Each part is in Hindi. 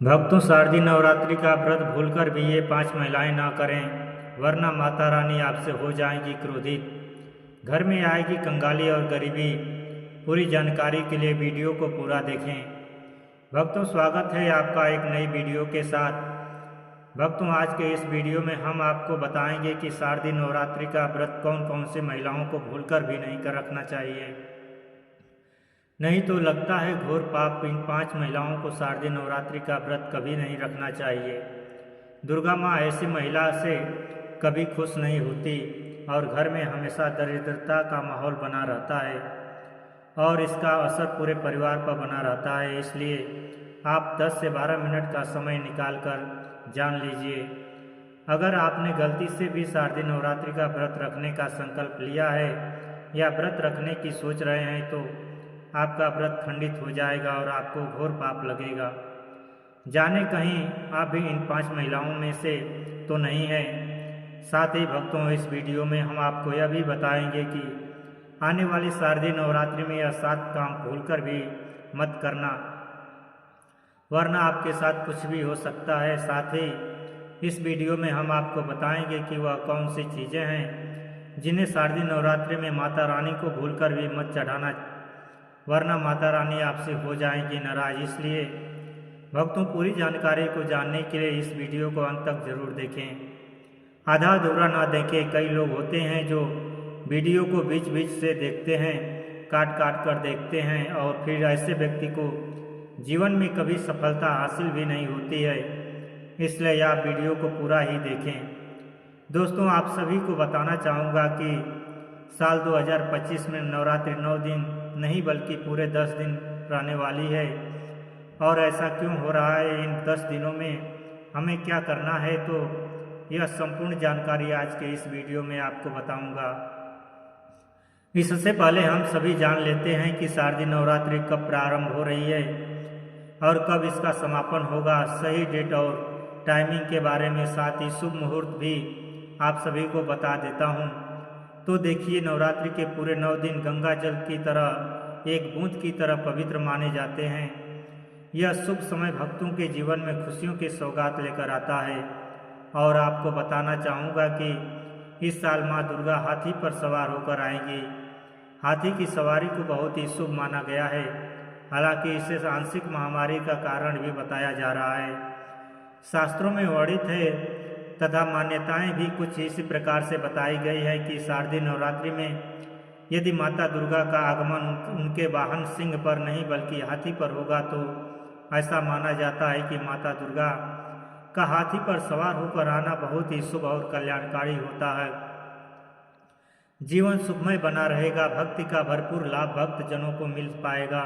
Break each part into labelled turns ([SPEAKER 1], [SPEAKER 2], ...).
[SPEAKER 1] भक्तों, शारदीय नवरात्रि का व्रत भूलकर भी ये 5 महिलाएं ना करें, वरना माता रानी आपसे हो जाएंगी क्रोधित। घर में आएगी कंगाली और गरीबी। पूरी जानकारी के लिए वीडियो को पूरा देखें। भक्तों, स्वागत है आपका एक नई वीडियो के साथ। भक्तों, आज के इस वीडियो में हम आपको बताएंगे कि शारदीय नवरात्रि का व्रत कौन कौन से महिलाओं को भूलकर भी नहीं कर रखना चाहिए। नहीं तो लगता है घोर पाप। इन 5 महिलाओं को शारदीय नवरात्रि का व्रत कभी नहीं रखना चाहिए। दुर्गा माँ ऐसी महिला से कभी खुश नहीं होती और घर में हमेशा दरिद्रता का माहौल बना रहता है और इसका असर पूरे परिवार पर बना रहता है। इसलिए आप 10 से 12 मिनट का समय निकाल कर जान लीजिए। अगर आपने गलती से भी शारदीय नवरात्रि का व्रत रखने का संकल्प लिया है या व्रत रखने की सोच रहे हैं तो आपका व्रत खंडित हो जाएगा और आपको घोर पाप लगेगा। जाने कहीं आप भी इन 5 महिलाओं में से तो नहीं हैं। साथ ही भक्तों, इस वीडियो में हम आपको यह भी बताएंगे कि आने वाली शारदीय नवरात्रि में यह 7 काम भूलकर भी मत करना, वरना आपके साथ कुछ भी हो सकता है। साथ ही इस वीडियो में हम आपको बताएंगे कि वह कौन सी चीज़ें हैं जिन्हें शारदीय नवरात्रि में माता रानी को भूलकर भी मत चढ़ाना, वरना माता रानी आपसे हो जाएंगी नाराज। इसलिए भक्तों, पूरी जानकारी को जानने के लिए इस वीडियो को अंत तक जरूर देखें। आधा अधूरा ना देखें। कई लोग होते हैं जो वीडियो को बीच बीच से देखते हैं, काट काट कर देखते हैं और फिर ऐसे व्यक्ति को जीवन में कभी सफलता हासिल भी नहीं होती है। इसलिए आप वीडियो को पूरा ही देखें। दोस्तों, आप सभी को बताना चाहूँगा कि साल 2025 में नवरात्रि 9 दिन नहीं बल्कि पूरे 10 दिन रहने वाली है। और ऐसा क्यों हो रहा है, इन 10 दिनों में हमें क्या करना है, तो यह संपूर्ण जानकारी आज के इस वीडियो में आपको बताऊंगा। इससे पहले हम सभी जान लेते हैं कि शारदीय नवरात्रि कब प्रारंभ हो रही है और कब इसका समापन होगा। सही डेट और टाइमिंग के बारे में, साथ ही शुभ मुहूर्त भी आप सभी को बता देता हूँ। तो देखिए, नवरात्रि के पूरे 9 दिन गंगा जल की तरह, एक बूंद की तरह पवित्र माने जाते हैं। यह शुभ समय भक्तों के जीवन में खुशियों की सौगात लेकर आता है। और आपको बताना चाहूँगा कि इस साल माँ दुर्गा हाथी पर सवार होकर आएंगी। हाथी की सवारी को बहुत ही शुभ माना गया है। हालांकि इसे आंशिक महामारी का कारण भी बताया जा रहा है। शास्त्रों में वर्णित है तथा मान्यताएं भी कुछ इसी प्रकार से बताई गई है कि शारदीय नवरात्रि में यदि माता दुर्गा का आगमन उनके वाहन सिंह पर नहीं बल्कि हाथी पर होगा तो ऐसा माना जाता है कि माता दुर्गा का हाथी पर सवार होकर आना बहुत ही शुभ और कल्याणकारी होता है। जीवन सुखमय बना रहेगा, भक्ति का भरपूर लाभ भक्त जनों को मिल पाएगा।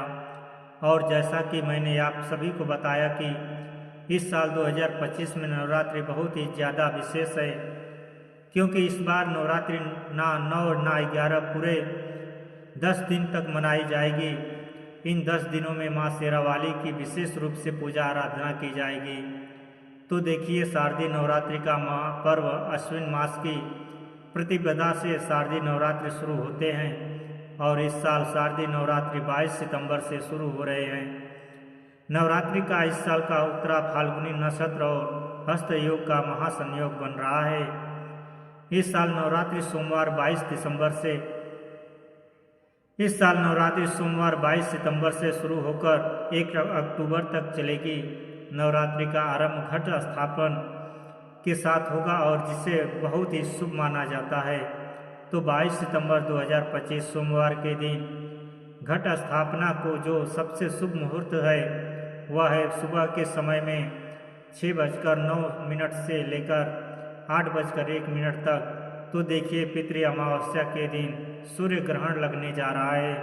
[SPEAKER 1] और जैसा कि मैंने आप सभी को बताया कि इस साल 2025 में नवरात्रि बहुत ही ज़्यादा विशेष है, क्योंकि इस बार नवरात्रि ना 9 और ना 11 पूरे 10 दिन तक मनाई जाएगी। इन 10 दिनों में माँ शेरावाली की विशेष रूप से पूजा आराधना की जाएगी। तो देखिए, शारदीय नवरात्रि का महापर्व अश्विन मास की प्रतिपदा से शारदीय नवरात्रि शुरू होते हैं और इस साल शारदीय नवरात्रि 22 सितंबर से शुरू हो रहे हैं। नवरात्रि का इस साल का उत्तरा फाल्गुनी नक्षत्र और हस्त योग का महासंयोग बन रहा है। इस साल नवरात्रि सोमवार 22 सितंबर से शुरू होकर 1 अक्टूबर तक चलेगी। नवरात्रि का आरंभ घट स्थापन के साथ होगा और जिसे बहुत ही शुभ माना जाता है। तो 22 सितंबर 2025 सोमवार के दिन घट स्थापना को जो सबसे शुभ मुहूर्त है वह है सुबह के समय में 6:09 से लेकर 8:01 तक। तो देखिए, पितृ अमावस्या के दिन सूर्य ग्रहण लगने जा रहा है।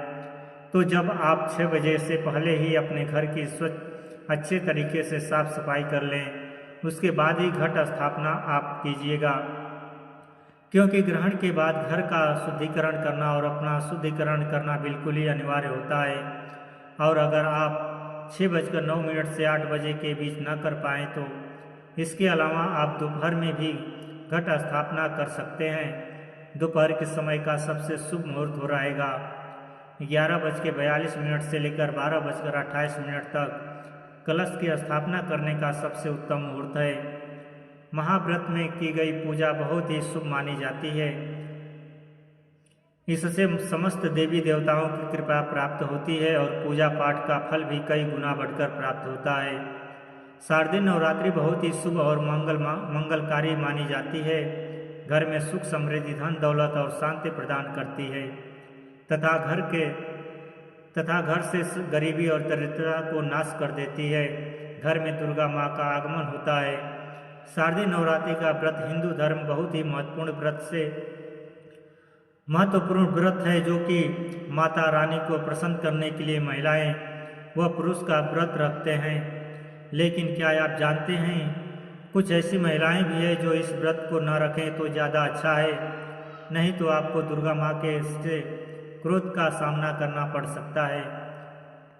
[SPEAKER 1] तो जब आप 6 बजे से पहले ही अपने घर की स्वच्छ अच्छे तरीके से साफ सफाई कर लें, उसके बाद ही घट स्थापना आप कीजिएगा, क्योंकि ग्रहण के बाद घर का शुद्धिकरण करना और अपना शुद्धिकरण करना बिल्कुल ही अनिवार्य होता है। और अगर आप 6:09 से 8 बजे के बीच न कर पाएँ तो इसके अलावा आप दोपहर में भी घट स्थापना कर सकते हैं। दोपहर के समय का सबसे शुभ मुहूर्त हो रहेगा 11:42 से लेकर 12:28 तक कलश की स्थापना करने का सबसे उत्तम मुहूर्त है। महाव्रत में की गई पूजा बहुत ही शुभ मानी जाती है। इससे समस्त देवी देवताओं की कृपा प्राप्त होती है और पूजा पाठ का फल भी कई गुना बढ़कर प्राप्त होता है। शारदीय नवरात्रि बहुत ही शुभ और मंगलकारी मानी जाती है। घर में सुख समृद्धि धन दौलत और शांति प्रदान करती है तथा घर से गरीबी और दरिद्रता को नाश कर देती है। घर में दुर्गा माँ का आगमन होता है। शारदीय नवरात्रि का व्रत हिंदू धर्म बहुत ही महत्वपूर्ण व्रत है, जो कि माता रानी को प्रसन्न करने के लिए महिलाएं व पुरुष का व्रत रखते हैं। लेकिन क्या आप जानते हैं, कुछ ऐसी महिलाएं भी हैं जो इस व्रत को न रखें तो ज़्यादा अच्छा है, नहीं तो आपको दुर्गा माँ के से क्रोध का सामना करना पड़ सकता है।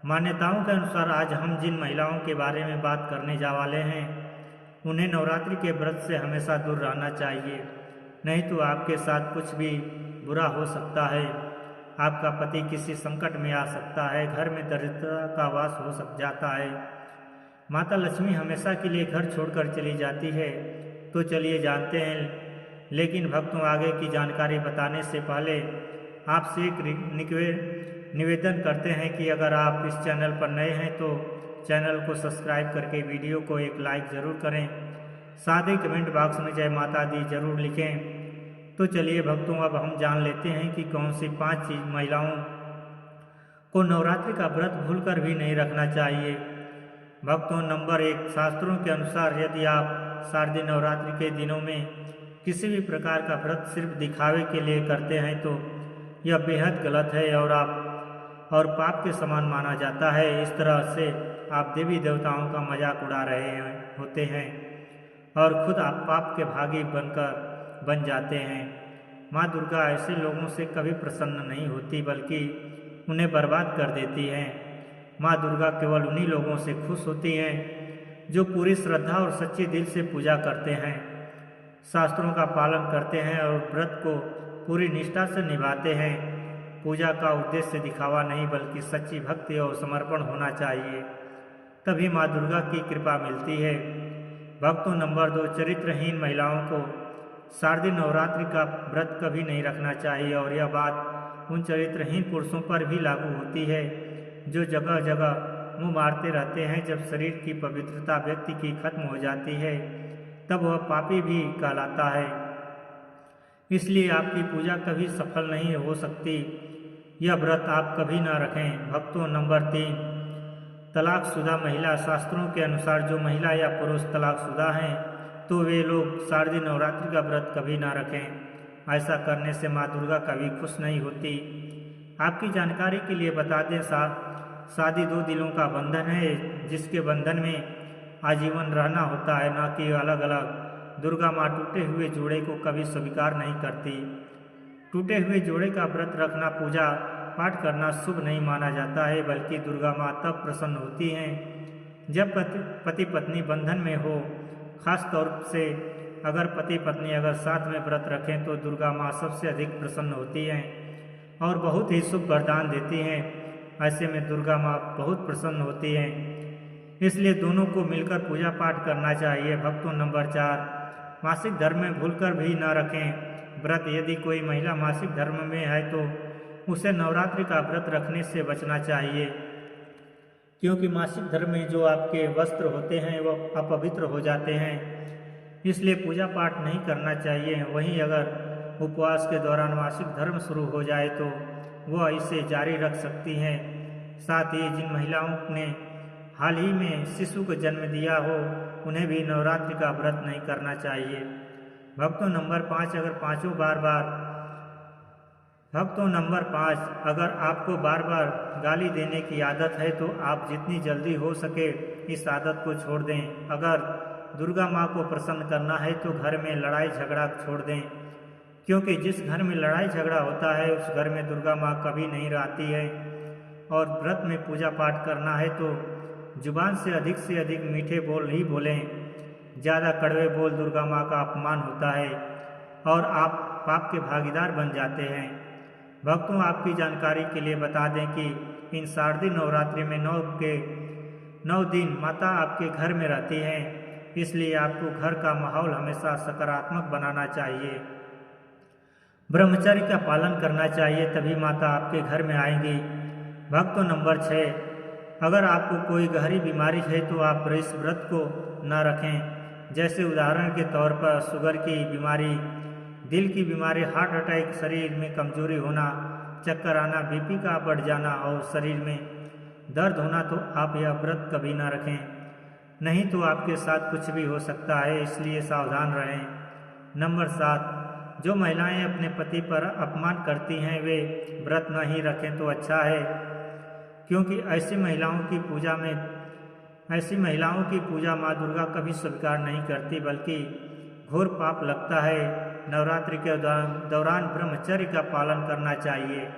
[SPEAKER 1] मान्यताओं के अनुसार आज हम जिन महिलाओं के बारे में बात करने जा वाले हैं, उन्हें नवरात्रि के व्रत से हमेशा दूर रहना चाहिए, नहीं तो आपके साथ कुछ भी बुरा हो सकता है। आपका पति किसी संकट में आ सकता है, घर में दरिद्रता का वास हो जाता है, माता लक्ष्मी हमेशा के लिए घर छोड़कर चली जाती है। तो चलिए जानते हैं। लेकिन भक्तों, आगे की जानकारी बताने से पहले आपसे एक निवेदन करते हैं कि अगर आप इस चैनल पर नए हैं तो चैनल को सब्सक्राइब करके वीडियो को एक लाइक ज़रूर करें, साथ ही कमेंट बॉक्स में जय माता दी जरूर लिखें। तो चलिए भक्तों, अब हम जान लेते हैं कि कौन सी 5 चीज़ महिलाओं को नवरात्रि का व्रत भूलकर भी नहीं रखना चाहिए। भक्तों, नंबर 1, शास्त्रों के अनुसार यदि आप शारदीय नवरात्रि के दिनों में किसी भी प्रकार का व्रत सिर्फ दिखावे के लिए करते हैं तो यह बेहद गलत है और पाप के समान माना जाता है। इस तरह से आप देवी देवताओं का मजाक उड़ा रहे होते हैं और खुद आप पाप के भागी बन जाते हैं। माँ दुर्गा ऐसे लोगों से कभी प्रसन्न नहीं होती, बल्कि उन्हें बर्बाद कर देती हैं। माँ दुर्गा केवल उन्हीं लोगों से खुश होती हैं जो पूरी श्रद्धा और सच्चे दिल से पूजा करते हैं, शास्त्रों का पालन करते हैं और व्रत को पूरी निष्ठा से निभाते हैं। पूजा का उद्देश्य दिखावा नहीं, बल्कि सच्ची भक्ति और समर्पण होना चाहिए, तभी माँ दुर्गा की कृपा मिलती है। भक्तों, नंबर 2, चरित्रहीन महिलाओं को शारदीय नवरात्रि का व्रत कभी नहीं रखना चाहिए और यह बात उन चरित्रहीन पुरुषों पर भी लागू होती है जो जगह जगह मुँह मारते रहते हैं। जब शरीर की पवित्रता व्यक्ति की खत्म हो जाती है तब वह पापी भी कहलाता है, इसलिए आपकी पूजा कभी सफल नहीं हो सकती। यह व्रत आप कभी ना रखें। भक्तों, नंबर 3, तलाकशुदा महिला। शास्त्रों के अनुसार जो महिला या पुरुष तलाकशुदा हैं तो वे लोग शारदीय नवरात्रि का व्रत कभी ना रखें। ऐसा करने से माँ दुर्गा कभी खुश नहीं होती। आपकी जानकारी के लिए बता दें, शादी 2 दिलों का बंधन है, जिसके बंधन में आजीवन रहना होता है, न कि अलग अलग। दुर्गा माँ टूटे हुए जोड़े को कभी स्वीकार नहीं करती। टूटे हुए जोड़े का व्रत रखना, पूजा पाठ करना शुभ नहीं माना जाता है, बल्कि दुर्गा माँ तब प्रसन्न होती हैं जब पति पत्नी बंधन में हो। खास तौर से अगर पति पत्नी अगर साथ में व्रत रखें तो दुर्गा माँ सबसे अधिक प्रसन्न होती हैं और बहुत ही शुभ वरदान देती हैं। ऐसे में दुर्गा माँ बहुत प्रसन्न होती हैं, इसलिए दोनों को मिलकर पूजा पाठ करना चाहिए। भक्तों, नंबर 4, मासिक धर्म में भूलकर भी न रखें व्रत। यदि कोई महिला मासिक धर्म में है तो उसे नवरात्रि का व्रत रखने से बचना चाहिए, क्योंकि मासिक धर्म में जो आपके वस्त्र होते हैं वह अपवित्र हो जाते हैं, इसलिए पूजा पाठ नहीं करना चाहिए। वहीं अगर उपवास के दौरान मासिक धर्म शुरू हो जाए तो वह इसे जारी रख सकती हैं। साथ ही जिन महिलाओं ने हाल ही में शिशु को जन्म दिया हो उन्हें भी नवरात्रि का व्रत नहीं करना चाहिए। भक्तों, नंबर 5, अगर आपको बार बार गाली देने की आदत है तो आप जितनी जल्दी हो सके इस आदत को छोड़ दें। अगर दुर्गा माँ को प्रसन्न करना है तो घर में लड़ाई झगड़ा छोड़ दें, क्योंकि जिस घर में लड़ाई झगड़ा होता है उस घर में दुर्गा माँ कभी नहीं रहती है। और व्रत में पूजा पाठ करना है तो जुबान से अधिक मीठे बोल ही बोलें। ज़्यादा कड़वे बोल दुर्गा माँ का अपमान होता है और आप पाप के भागीदार बन जाते हैं। भक्तों, आपकी जानकारी के लिए बता दें कि इन शारदीय नवरात्रि में 9 दिन माता आपके घर में रहती हैं, इसलिए आपको घर का माहौल हमेशा सकारात्मक बनाना चाहिए। ब्रह्मचर्य का पालन करना चाहिए, तभी माता आपके घर में आएंगी। भक्तों, नंबर 6, अगर आपको कोई गहरी बीमारी है तो आप इस व्रत को न रखें। जैसे उदाहरण के तौर पर शुगर की बीमारी, दिल की बीमारी, हार्ट अटैक, शरीर में कमजोरी होना, चक्कर आना, बीपी का बढ़ जाना और शरीर में दर्द होना, तो आप यह व्रत कभी ना रखें, नहीं तो आपके साथ कुछ भी हो सकता है, इसलिए सावधान रहें। नंबर 7, जो महिलाएं अपने पति पर अपमान करती हैं वे व्रत न ही रखें तो अच्छा है, क्योंकि ऐसी महिलाओं की पूजा माँ दुर्गा कभी स्वीकार नहीं करती, बल्कि घोर पाप लगता है। नवरात्रि के दौरान ब्रह्मचर्य का पालन करना चाहिए।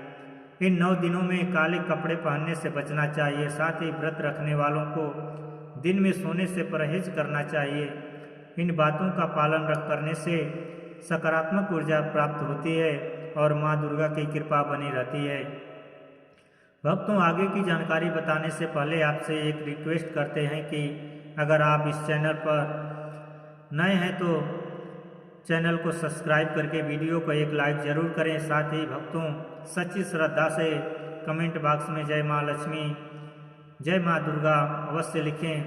[SPEAKER 1] इन 9 दिनों में काले कपड़े पहनने से बचना चाहिए। साथ ही व्रत रखने वालों को दिन में सोने से परहेज करना चाहिए। इन बातों का पालन करने से सकारात्मक ऊर्जा प्राप्त होती है और माँ दुर्गा की कृपा बनी रहती है। भक्तों, आगे की जानकारी बताने से पहले आपसे एक रिक्वेस्ट करते हैं कि अगर आप इस चैनल पर नए हैं तो चैनल को सब्सक्राइब करके वीडियो को एक लाइक जरूर करें। साथ ही भक्तों, सच्ची श्रद्धा से कमेंट बॉक्स में जय माँ लक्ष्मी, जय माँ दुर्गा अवश्य लिखें।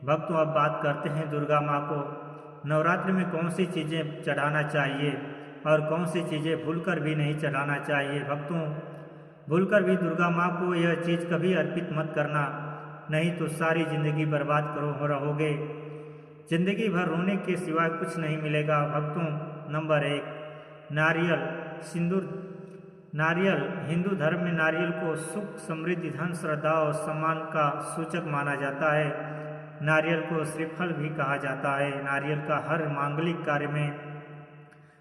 [SPEAKER 1] भक्तों, अब बात करते हैं दुर्गा माँ को नवरात्रि में कौन सी चीज़ें चढ़ाना चाहिए और कौन सी चीज़ें भूलकर भी नहीं चढ़ाना चाहिए। भक्तों, भूलकर भी दुर्गा माँ को यह चीज़ कभी अर्पित मत करना, नहीं तो सारी जिंदगी बर्बाद रहोगे, जिंदगी भर रोने के सिवाय कुछ नहीं मिलेगा। भक्तों, नंबर 1, नारियल सिंदूर। नारियल, हिंदू धर्म में नारियल को सुख, समृद्धि, धन, श्रद्धा और सम्मान का सूचक माना जाता है। नारियल को श्रीफल भी कहा जाता है। नारियल का हर मांगलिक कार्य में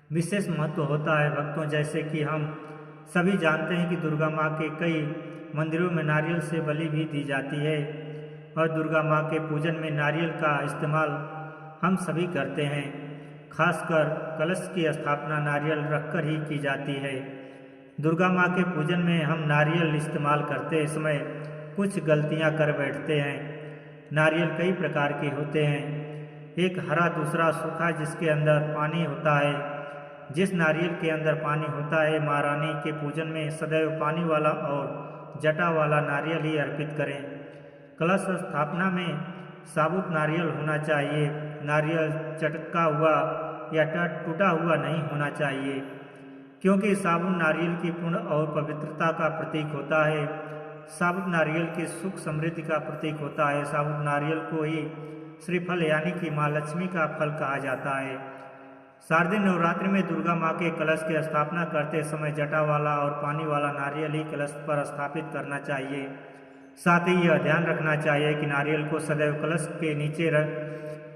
[SPEAKER 1] विशेष महत्व होता है। भक्तों, जैसे कि हम सभी जानते हैं कि दुर्गा माँ के कई मंदिरों में नारियल से बलि भी दी जाती है और दुर्गा माँ के पूजन में नारियल का इस्तेमाल हम सभी करते हैं। खासकर कलश की स्थापना नारियल रखकर ही की जाती है। दुर्गा माँ के पूजन में हम नारियल इस्तेमाल करते समय कुछ गलतियाँ कर बैठते हैं। नारियल कई प्रकार के होते हैं, एक हरा, दूसरा सूखा जिसके अंदर पानी होता है। जिस नारियल के अंदर पानी होता है, माँ रानी के पूजन में सदैव पानी वाला और जटा वाला नारियल ही अर्पित करें। कलश स्थापना में साबुत नारियल होना चाहिए। नारियल चटका हुआ या टूटा हुआ नहीं होना चाहिए, क्योंकि साबुत नारियल की पुण्य और पवित्रता का प्रतीक होता है। साबुत नारियल की सुख समृद्धि का प्रतीक होता है। साबुत नारियल को ही श्रीफल यानी कि माँ लक्ष्मी का फल कहा जाता है। शारदीय नवरात्रि में दुर्गा माँ के कलश की स्थापना करते समय जटा वाला और पानी वाला नारियल ही कलश पर स्थापित करना चाहिए। साथ ही यह ध्यान रखना चाहिए कि नारियल को सदैव कलश के नीचे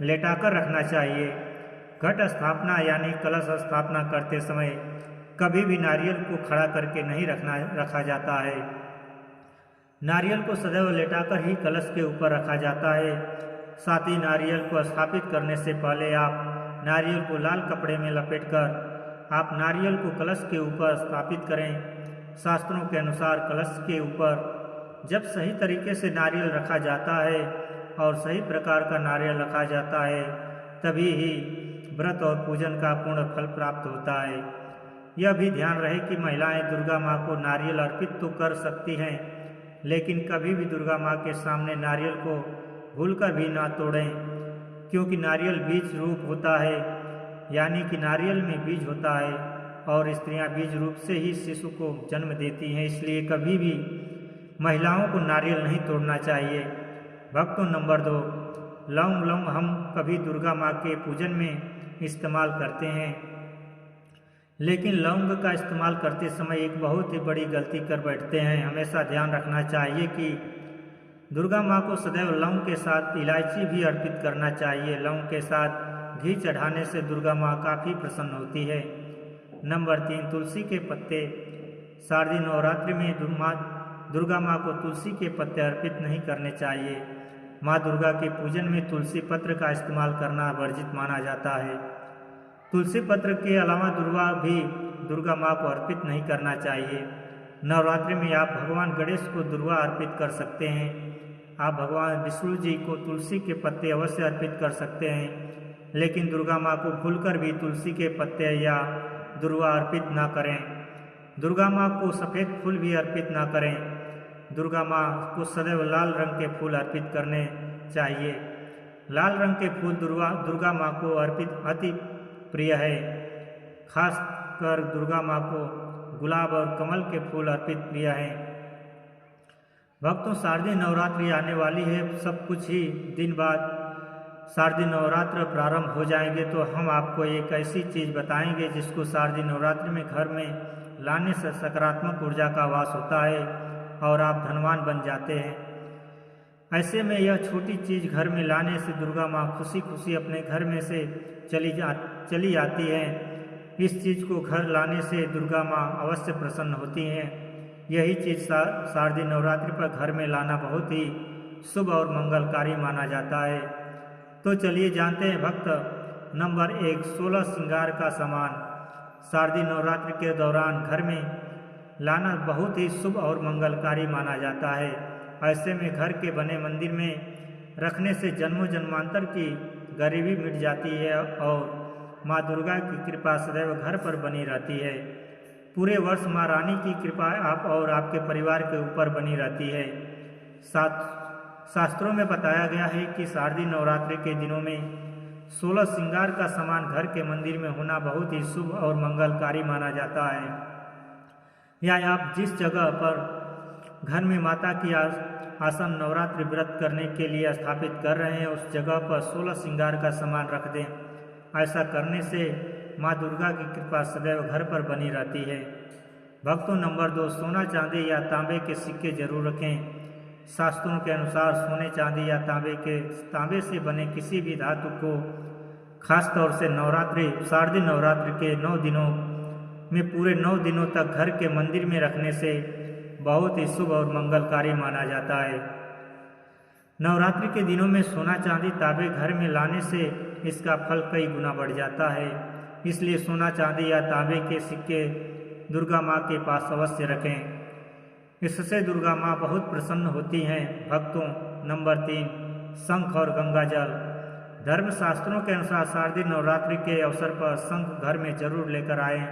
[SPEAKER 1] लेटाकर रखना चाहिए। घट स्थापना यानी कलश स्थापना करते समय कभी भी नारियल को खड़ा करके नहीं रखा जाता है। नारियल को सदैव लेटाकर ही कलश के ऊपर रखा जाता है। साथ ही नारियल को स्थापित करने से पहले आप नारियल को लाल कपड़े में लपेटकर आप नारियल को कलश के ऊपर स्थापित करें। शास्त्रों के अनुसार कलश के ऊपर जब सही तरीके से नारियल रखा जाता है और सही प्रकार का नारियल रखा जाता है, तभी ही व्रत और पूजन का पूर्ण फल प्राप्त होता है। यह भी ध्यान रहे कि महिलाएं दुर्गा माँ को नारियल अर्पित तो कर सकती हैं, लेकिन कभी भी दुर्गा माँ के सामने नारियल को भूलकर भी ना तोड़ें, क्योंकि नारियल बीज रूप होता है, यानी कि नारियल में बीज होता है और स्त्रियां बीज रूप से ही शिशु को जन्म देती हैं। इसलिए कभी भी महिलाओं को नारियल नहीं तोड़ना चाहिए। भक्तों, नंबर 2, लौंग। लौंग हम कभी दुर्गा माँ के पूजन में इस्तेमाल करते हैं, लेकिन लौंग का इस्तेमाल करते समय एक बहुत ही बड़ी गलती कर बैठते हैं। हमेशा ध्यान रखना चाहिए कि दुर्गा माँ को सदैव लौंग के साथ इलायची भी अर्पित करना चाहिए। लौंग के साथ घी चढ़ाने से दुर्गा माँ काफ़ी प्रसन्न होती है। नंबर 3, तुलसी के पत्ते। शारदीय नवरात्रि में दुर्गा माँ को तुलसी के पत्ते अर्पित नहीं करने चाहिए। माँ दुर्गा के पूजन में तुलसी पत्र का इस्तेमाल करना वर्जित माना जाता है। तुलसी पत्र के अलावा दुर्वा भी दुर्गा माँ को अर्पित नहीं करना चाहिए। नवरात्रि में आप भगवान गणेश को दुर्वा अर्पित कर सकते हैं। आप भगवान विष्णु जी को तुलसी के पत्ते अवश्य अर्पित कर सकते हैं, लेकिन दुर्गा माँ को भूलकर भी तुलसी के पत्ते या दुर्वा अर्पित ना करें। दुर्गा माँ को सफ़ेद फूल भी अर्पित ना करें। दुर्गा माँ को सदैव लाल रंग के फूल अर्पित करने चाहिए। लाल रंग के फूल दुर्गा माँ को अर्पित अति प्रिय है। खासकर दुर्गा माँ को गुलाब और कमल के फूल अर्पित प्रिय हैं। भक्तों, शारदीय नवरात्रि आने वाली है। सब कुछ ही दिन बाद शारदीय नवरात्र प्रारंभ हो जाएंगे, तो हम आपको एक ऐसी चीज़ बताएंगे जिसको शारदीय नवरात्रि में घर में लाने से सकारात्मक ऊर्जा का वास होता है और आप धनवान बन जाते हैं। ऐसे में यह छोटी चीज़ घर में लाने से दुर्गा माँ खुशी खुशी अपने घर में से चली आती है। इस चीज़ को घर लाने से दुर्गा माँ अवश्य प्रसन्न होती हैं। यही चीज़ शारदीय नवरात्रि पर घर में लाना बहुत ही शुभ और मंगलकारी माना जाता है। तो चलिए जानते हैं भक्त। नंबर 1, 16 श्रृंगार का सामान शारदीय नवरात्रि के दौरान घर में लाना बहुत ही शुभ और मंगलकारी माना जाता है। ऐसे में घर के बने मंदिर में रखने से जन्मों जन्मांतर की गरीबी मिट जाती है और माँ दुर्गा की कृपा सदैव घर पर बनी रहती है। पूरे वर्ष माँ रानी की कृपा आप और आपके परिवार के ऊपर बनी रहती है। शास्त्रों में बताया गया है कि शारदीय नवरात्रि के दिनों में 16 श्रृंगार का सामान घर के मंदिर में होना बहुत ही शुभ और मंगलकारी माना जाता है। या आप जिस जगह पर घर में माता की आसन नवरात्रि व्रत करने के लिए स्थापित कर रहे हैं, उस जगह पर 16 श्रृंगार का सामान रख दें। ऐसा करने से माँ दुर्गा की कृपा सदैव घर पर बनी रहती है। भक्तों, नंबर 2, सोना चांदी या तांबे के सिक्के जरूर रखें। शास्त्रों के अनुसार सोने चांदी या तांबे से बने किसी भी धातु को खास तौर से शारदीय नवरात्रि के 9 दिनों में पूरे 9 दिनों तक घर के मंदिर में रखने से बहुत ही शुभ और मंगलकारी माना जाता है। नवरात्रि के दिनों में सोना चांदी तांबे घर में लाने से इसका फल कई गुना बढ़ जाता है। इसलिए सोना चांदी या तांबे के सिक्के दुर्गा माँ के पास अवश्य रखें। इससे दुर्गा माँ बहुत प्रसन्न होती हैं। भक्तों, नंबर 3, शंख और गंगा जल। धर्मशास्त्रों के अनुसार शारदीय नवरात्रि के अवसर पर शंख घर में जरूर लेकर आएं।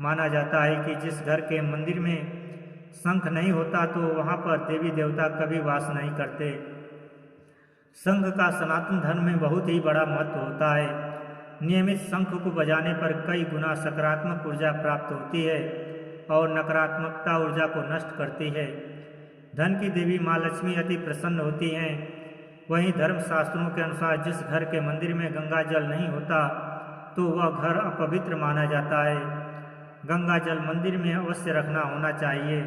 [SPEAKER 1] माना जाता है कि जिस घर के मंदिर में शंख नहीं होता तो वहाँ पर देवी देवता कभी वास नहीं करते। शंख का सनातन धर्म में बहुत ही बड़ा महत्व होता है। नियमित शंख को बजाने पर कई गुना सकारात्मक ऊर्जा प्राप्त होती है और नकारात्मकता ऊर्जा को नष्ट करती है। धन की देवी माँ लक्ष्मी अति प्रसन्न होती हैं। वहीं धर्मशास्त्रों के अनुसार जिस घर के मंदिर में गंगा जल नहीं होता तो वह घर अपवित्र माना जाता है। गंगा जल मंदिर में अवश्य रखना होना चाहिए।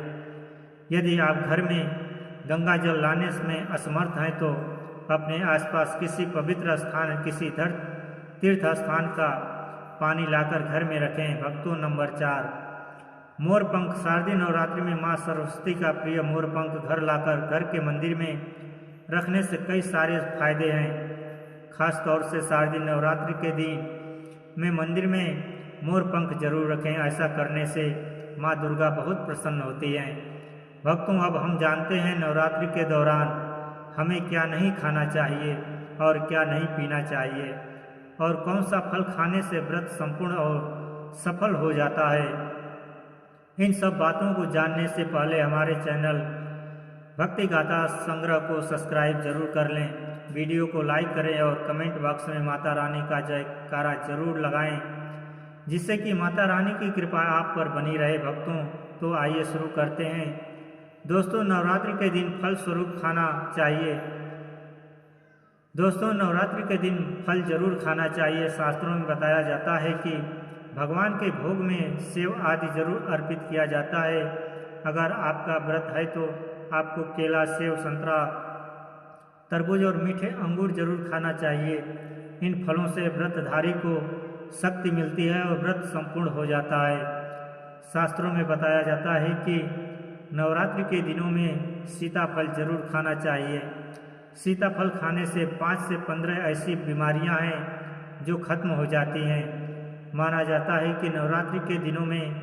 [SPEAKER 1] यदि आप घर में गंगा जल लाने में असमर्थ हैं तो अपने आसपास किसी पवित्र स्थान, किसी तीर्थ स्थान का पानी लाकर घर में रखें। भक्तों, नंबर 4, मोरपंख। शारदीय नवरात्रि में माँ सरस्वती का प्रिय मोरपंख घर लाकर घर के मंदिर में रखने से कई सारे फायदे हैं। खास तौर से शारदीय नवरात्रि के दिन में मंदिर में मोरपंख जरूर रखें। ऐसा करने से माँ दुर्गा बहुत प्रसन्न होती हैं। भक्तों, अब हम जानते हैं नवरात्रि के दौरान हमें क्या नहीं खाना चाहिए और क्या नहीं पीना चाहिए और कौन सा फल खाने से व्रत संपूर्ण और सफल हो जाता है। इन सब बातों को जानने से पहले हमारे चैनल भक्ति गाथा संग्रह को सब्सक्राइब जरूर कर लें। वीडियो को लाइक करें और कमेंट बॉक्स में माता रानी का जयकारा जरूर लगाएं, जिससे कि माता रानी की कृपा आप पर बनी रहे। भक्तों, तो आइए शुरू करते हैं। दोस्तों, नवरात्रि के दिन फल स्वरूप खाना चाहिए। दोस्तों, नवरात्रि के दिन फल जरूर खाना चाहिए। शास्त्रों में बताया जाता है कि भगवान के भोग में सेव आदि जरूर अर्पित किया जाता है। अगर आपका व्रत है तो आपको केला, सेव, संतरा, तरबूज और मीठे अंगूर जरूर खाना चाहिए। इन फलों से व्रतधारी को शक्ति मिलती है और व्रत संपूर्ण हो जाता है। शास्त्रों में बताया जाता है कि नवरात्रि के दिनों में सीताफल जरूर खाना चाहिए। सीताफल खाने से 5 से 15 ऐसी बीमारियां हैं जो खत्म हो जाती हैं। माना जाता है कि नवरात्रि के दिनों में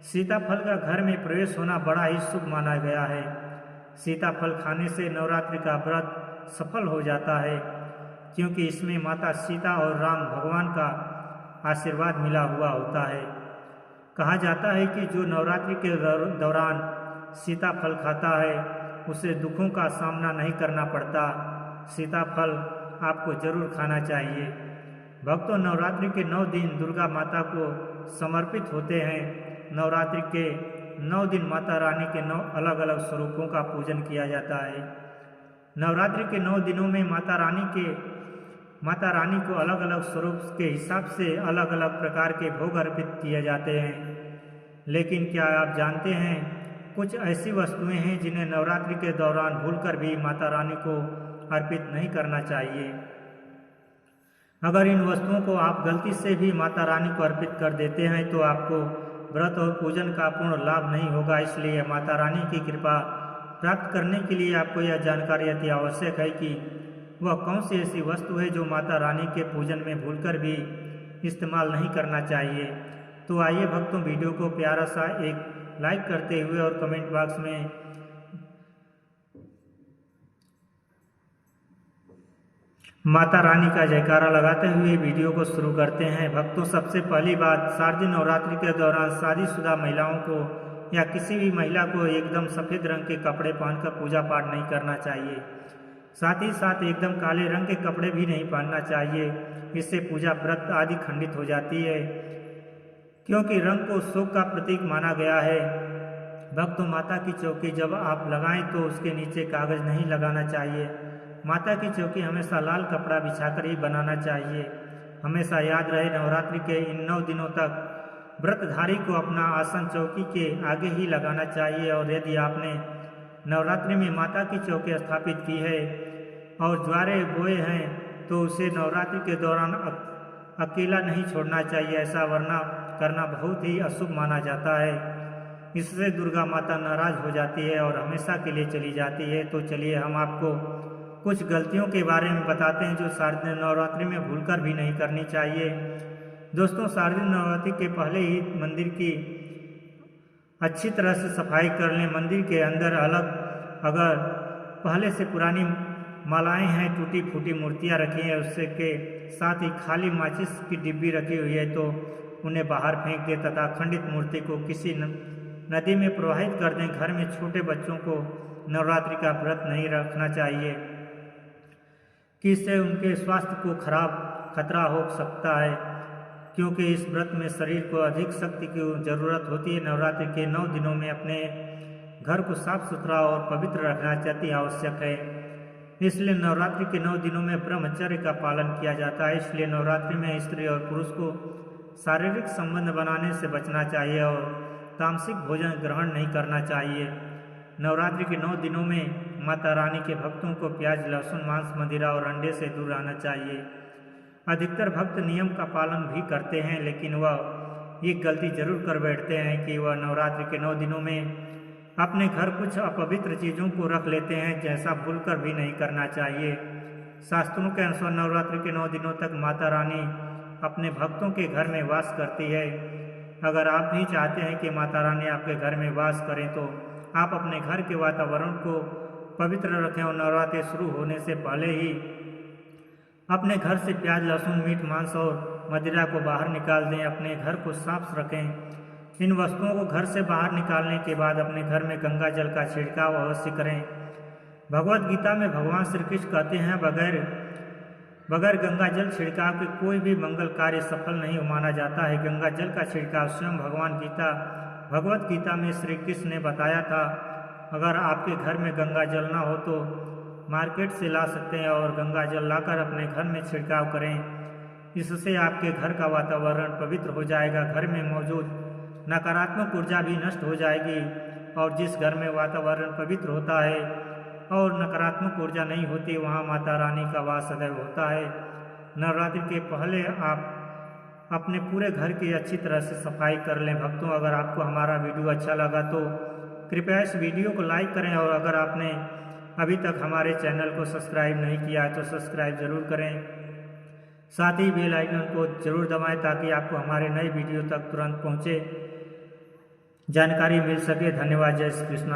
[SPEAKER 1] सीताफल का घर में प्रवेश होना बड़ा ही शुभ माना गया है। सीताफल खाने से नवरात्रि का व्रत सफल हो जाता है, क्योंकि इसमें माता सीता और राम भगवान का आशीर्वाद मिला हुआ होता है। कहा जाता है कि जो नवरात्रि के दौरान सीताफल खाता है उसे दुखों का सामना नहीं करना पड़ता। सीताफल आपको जरूर खाना चाहिए। भक्तों, नवरात्रि के 9 दिन दुर्गा माता को समर्पित होते हैं। नवरात्रि के 9 दिन माता रानी के 9 अलग अलग स्वरूपों का पूजन किया जाता है। नवरात्रि के 9 दिनों में माता रानी को अलग अलग स्वरूप के हिसाब से अलग अलग प्रकार के भोग अर्पित किए जाते हैं। लेकिन क्या आप जानते हैं, कुछ ऐसी वस्तुएं हैं जिन्हें नवरात्रि के दौरान भूलकर भी माता रानी को अर्पित नहीं करना चाहिए। अगर इन वस्तुओं को आप गलती से भी माता रानी को अर्पित कर देते हैं तो आपको व्रत और पूजन का पूर्ण लाभ नहीं होगा। इसलिए माता रानी की कृपा प्राप्त करने के लिए आपको यह जानकारी अति आवश्यक है कि वह कौन सी ऐसी वस्तु है जो माता रानी के पूजन में भूलकर भी इस्तेमाल नहीं करना चाहिए। तो आइए भक्तों, वीडियो को प्यारा सा एक लाइक करते हुए और कमेंट बॉक्स में माता रानी का जयकारा लगाते हुए वीडियो को शुरू करते हैं। भक्तों, सबसे पहली बात, शारदीय नवरात्रि के दौरान शादीशुदा महिलाओं को या किसी भी महिला को एकदम सफ़ेद रंग के कपड़े पहनकर पूजा पाठ नहीं करना चाहिए। साथ ही साथ एकदम काले रंग के कपड़े भी नहीं पहनना चाहिए। इससे पूजा व्रत आदि खंडित हो जाती है, क्योंकि रंग को शोक का प्रतीक माना गया है। भक्तों, माता की चौकी जब आप लगाएं तो उसके नीचे कागज नहीं लगाना चाहिए। माता की चौकी हमेशा लाल कपड़ा बिछाकर ही बनाना चाहिए। हमेशा याद रहे, नवरात्रि के इन 9 दिनों तक व्रतधारी को अपना आसन चौकी के आगे ही लगाना चाहिए। और यदि आपने नवरात्रि में माता की चौकी स्थापित की है और ज्वारे बोए हैं तो उसे नवरात्रि के दौरान अकेला नहीं छोड़ना चाहिए। ऐसा वरना करना बहुत ही अशुभ माना जाता है। इससे दुर्गा माता नाराज हो जाती है और हमेशा के लिए चली जाती है। तो चलिए हम आपको कुछ गलतियों के बारे में बताते हैं जो शारदीय नवरात्रि में भूलकर भी नहीं करनी चाहिए। दोस्तों, शारदीय नवरात्रि के पहले ही मंदिर की अच्छी तरह से सफाई कर लें। मंदिर के अंदर अगर पहले से पुरानी मालाएं हैं, टूटी फूटी मूर्तियां रखी हैं, उससे के साथ ही खाली माचिस की डिब्बी रखी हुई है तो उन्हें बाहर फेंक दें तथा खंडित मूर्ति को किसी नदी में प्रवाहित कर दें। घर में छोटे बच्चों को नवरात्रि का व्रत नहीं रखना चाहिए कि इससे उनके स्वास्थ्य को खतरा हो सकता है, क्योंकि इस व्रत में शरीर को अधिक शक्ति की जरूरत होती है। नवरात्रि के 9 दिनों में अपने घर को साफ सुथरा और पवित्र रखना अति आवश्यक है। इसलिए नवरात्रि के 9 दिनों में ब्रह्मचर्य का पालन किया जाता है। इसलिए नवरात्रि में स्त्री और पुरुष को शारीरिक संबंध बनाने से बचना चाहिए और तामसिक भोजन ग्रहण नहीं करना चाहिए। नवरात्रि के 9 दिनों में माता रानी के भक्तों को प्याज, लहसुन, मांस, मदिरा और अंडे से दूर रहना चाहिए। अधिकतर भक्त नियम का पालन भी करते हैं, लेकिन वह एक गलती जरूर कर बैठते हैं कि वह नवरात्रि के 9 दिनों में अपने घर कुछ अपवित्र चीज़ों को रख लेते हैं, जैसा भूलकर भी नहीं करना चाहिए। शास्त्रों के अनुसार नवरात्रि के 9 दिनों तक माता रानी अपने भक्तों के घर में वास करती है। अगर आप भी चाहते हैं कि माता रानी आपके घर में वास करें तो आप अपने घर के वातावरण को पवित्र रखें और नवरात्रि शुरू होने से पहले ही अपने घर से प्याज, लहसुन, मीट, मांस और मदिरा को बाहर निकाल दें। अपने घर को साफ रखें। इन वस्तुओं को घर से बाहर निकालने के बाद अपने घर में गंगा जल का छिड़काव अवश्य करें। भगवत गीता में भगवान श्री कृष्ण कहते हैं, बगैर गंगा जल छिड़काव के कोई भी मंगल कार्य सफल नहीं माना जाता है। गंगा जल का छिड़काव स्वयं भगवत गीता में श्री कृष्ण ने बताया था। अगर आपके घर में गंगा जल ना हो तो मार्केट से ला सकते हैं और गंगा जल लाकर अपने घर में छिड़काव करें। इससे आपके घर का वातावरण पवित्र हो जाएगा। घर में मौजूद नकारात्मक ऊर्जा भी नष्ट हो जाएगी और जिस घर में वातावरण पवित्र होता है और नकारात्मक ऊर्जा नहीं होती, वहाँ माता रानी का वास सदैव होता है। नवरात्रि के पहले आप अपने पूरे घर की अच्छी तरह से सफाई कर लें। भक्तों, अगर आपको हमारा वीडियो अच्छा लगा तो कृपया इस वीडियो को लाइक करें और अगर आपने अभी तक हमारे चैनल को सब्सक्राइब नहीं किया है तो सब्सक्राइब जरूर करें। साथ ही बेल आइकन को जरूर दबाएं ताकि आपको हमारे नए वीडियो तक तुरंत पहुँचे जानकारी मिल सके। धन्यवाद। जय श्री कृष्ण।